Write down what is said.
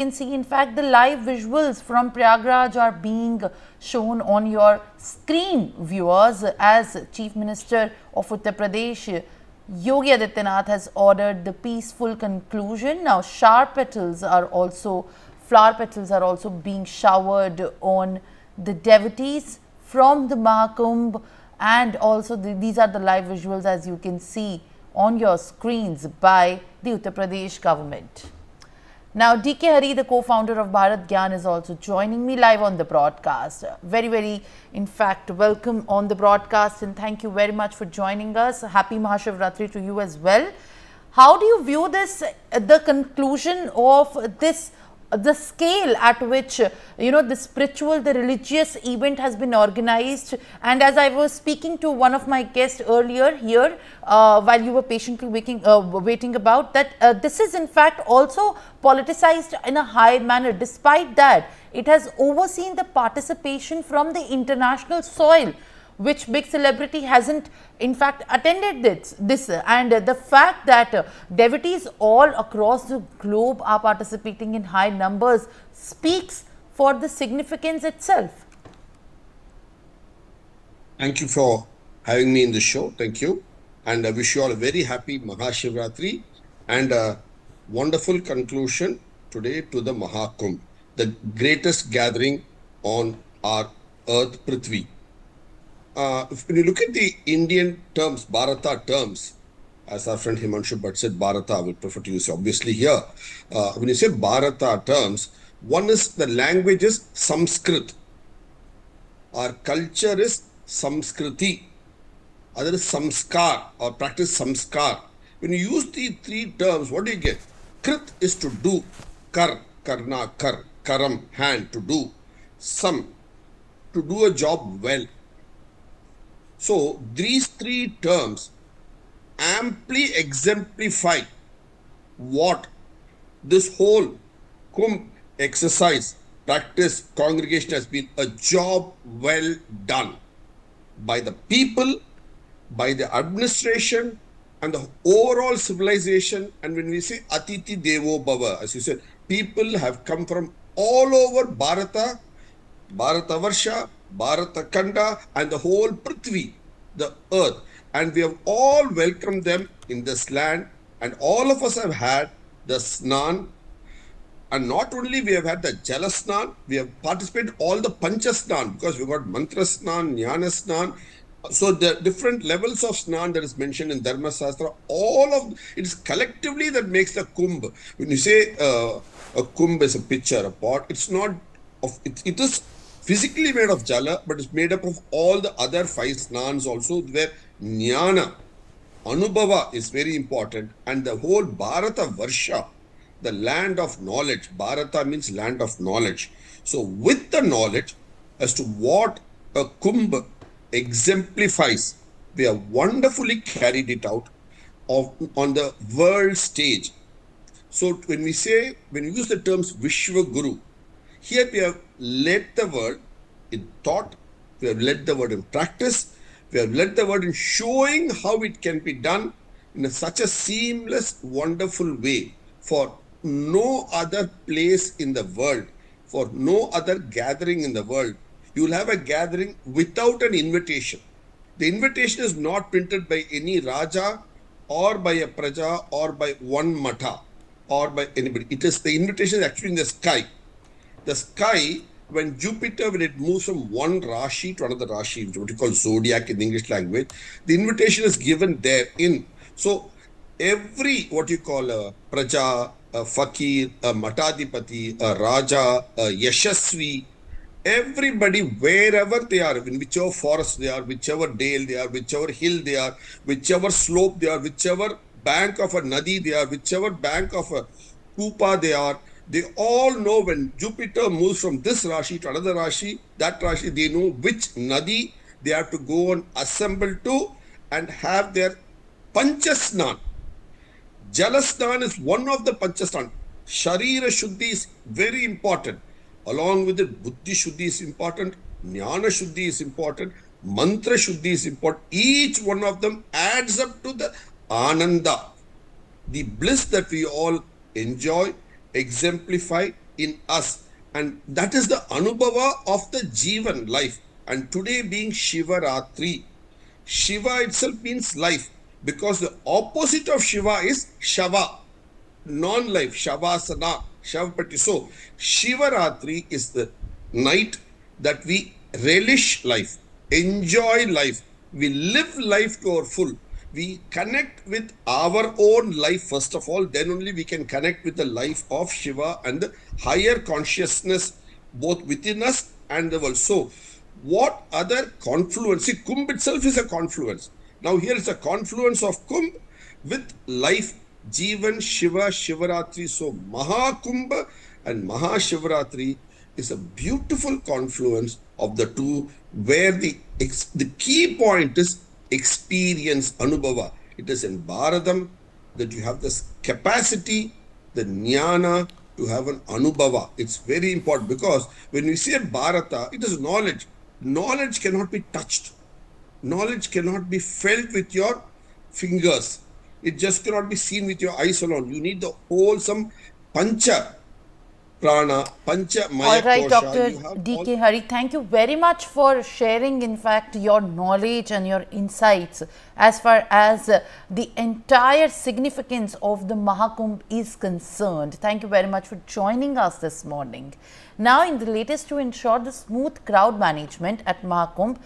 can see, in fact, the live visuals from Prayagraj are being shown on your screen, viewers, as Chief Minister of Uttar Pradesh Yogi Adityanath has ordered the peaceful conclusion. Now, flower petals are also being showered on the devotees from the Mahakumbh, and also these are the live visuals, as you can see on your screens, by the Uttar Pradesh government. Now, DK Hari, the co-founder of Bharat Gyan, is also joining me live on the broadcast. Very, in fact, welcome on the broadcast, and thank you very much for joining us. Happy Mahashivratri to you as well. How do you view this, the conclusion of this, the scale at which, the spiritual, the religious event has been organized? And as I was speaking to one of my guests earlier here, while you were patiently waiting about that, this is in fact also politicized in a high manner. Despite that, it has overseen the participation from the international soil, which big celebrity hasn't in fact attended this, and the fact that devotees all across the globe are participating in high numbers speaks for the significance itself. Thank you for having me in the show. Thank you. And I wish you all a very happy Mahashivratri and a wonderful conclusion today to the Mahakumbh, the greatest gathering on our earth, Prithvi. When you look at the Indian terms, Bharata terms, as our friend Himanshu Bhatt said, Bharata, I would prefer to use obviously here. When you say Bharata terms, one is the language is Sanskrit. Our culture is Samskriti. Other is Samskar, or practice Samskar. When you use these three terms, what do you get? Krit is to do, Kar, Karna, Kar, Karam, hand, to do, Sam, to do a job well. So these three terms amply exemplify what this whole Kumbh exercise, practice, congregation has been: a job well done by the people, by the administration, and the overall civilization. And when we say Atiti Devo Bhava, as you said, people have come from all over Bharata, Bharatavarsha, Bharata Khanda, and the whole Prithvi, the earth. And we have all welcomed them in this land, and all of us have had the Snan. And not only we have had the Jala Snan, we have participated all the Pancha Snan, because we've got Mantra Snan, Jnana Snan. So the different levels of Snan that is mentioned in Dharma Shastra, all of it is collectively that makes the Kumbh. When you say a Kumbh is a pitcher, a pot, it's not of it is physically made of Jala, but it's made up of all the other 5 Snans also, where Jnana, Anubhava is very important, and the whole Bharata Varsha, the land of knowledge. Bharata means land of knowledge. So with the knowledge as to what a Kumbh exemplifies, we have wonderfully carried it out on the world stage. So when we use the terms Vishwa Guru, here we have led the world in thought, we have led the world in practice, we have led the world in showing how it can be done in such a seamless, wonderful way. For no other place in the world, for no other gathering in the world, you will have a gathering without an invitation. The invitation is not printed by any Raja or by a Praja or by one Matha or by anybody. It is the invitation is actually in the sky. The sky, when Jupiter, when it moves from one Rashi to another Rashi, what you call zodiac in the English language, the invitation is given therein. So every, what you call a Praja, a Fakir, a Matadipati, a Raja, a Yashasvi, everybody, wherever they are, in whichever forest they are, whichever dale they are, whichever hill they are, whichever slope they are, whichever bank of a Nadi they are, whichever bank of a Kupa they are, they all know when Jupiter moves from this Rashi to another Rashi, that Rashi, they know which Nadi they have to go and assemble to and have their Panchasnan. Jalasnan is one of the Panchasnan. Sharira Shuddhi is very important. Along with it, Buddhi Shuddhi is important, Jnana Shuddhi is important, Mantra Shuddhi is important. Each one of them adds up to the Ananda, the bliss that we all enjoy, exemplify in us. And that is the Anubhava of the Jivan life. And today being Shivaratri, Shiva itself means life because the opposite of Shiva is Shava, non-life, Shavasana, Shavapati. So, Shivaratri is the night that we relish life, enjoy life, we live life to our full. We connect with our own life first of all, then only we can connect with the life of Shiva and the higher consciousness both within us and the world. So, what other confluence? See, Kumbh itself is a confluence. Now, here is a confluence of Kumbh with life, Jivan, Shiva, Shivaratri. So, Mahakumbh and Mahashivratri is a beautiful confluence of the two, where the key point is experience, Anubhava. It is in Bharatam that you have this capacity, the jnana, to have an Anubhava. It's very important because when we say Bharata, it is knowledge. Knowledge cannot be touched. Knowledge cannot be felt with your fingers. It just cannot be seen with your eyes alone. You need the wholesome pancha prana, pancha All maya right, kosha. Dr. You have all. D.K. Hari, thank you very much for sharing, in fact, your knowledge and your insights as far as the entire significance of the Mahakumbh is concerned. Thank you very much for joining us this morning. Now, in the latest, to ensure the smooth crowd management at Mahakumbh,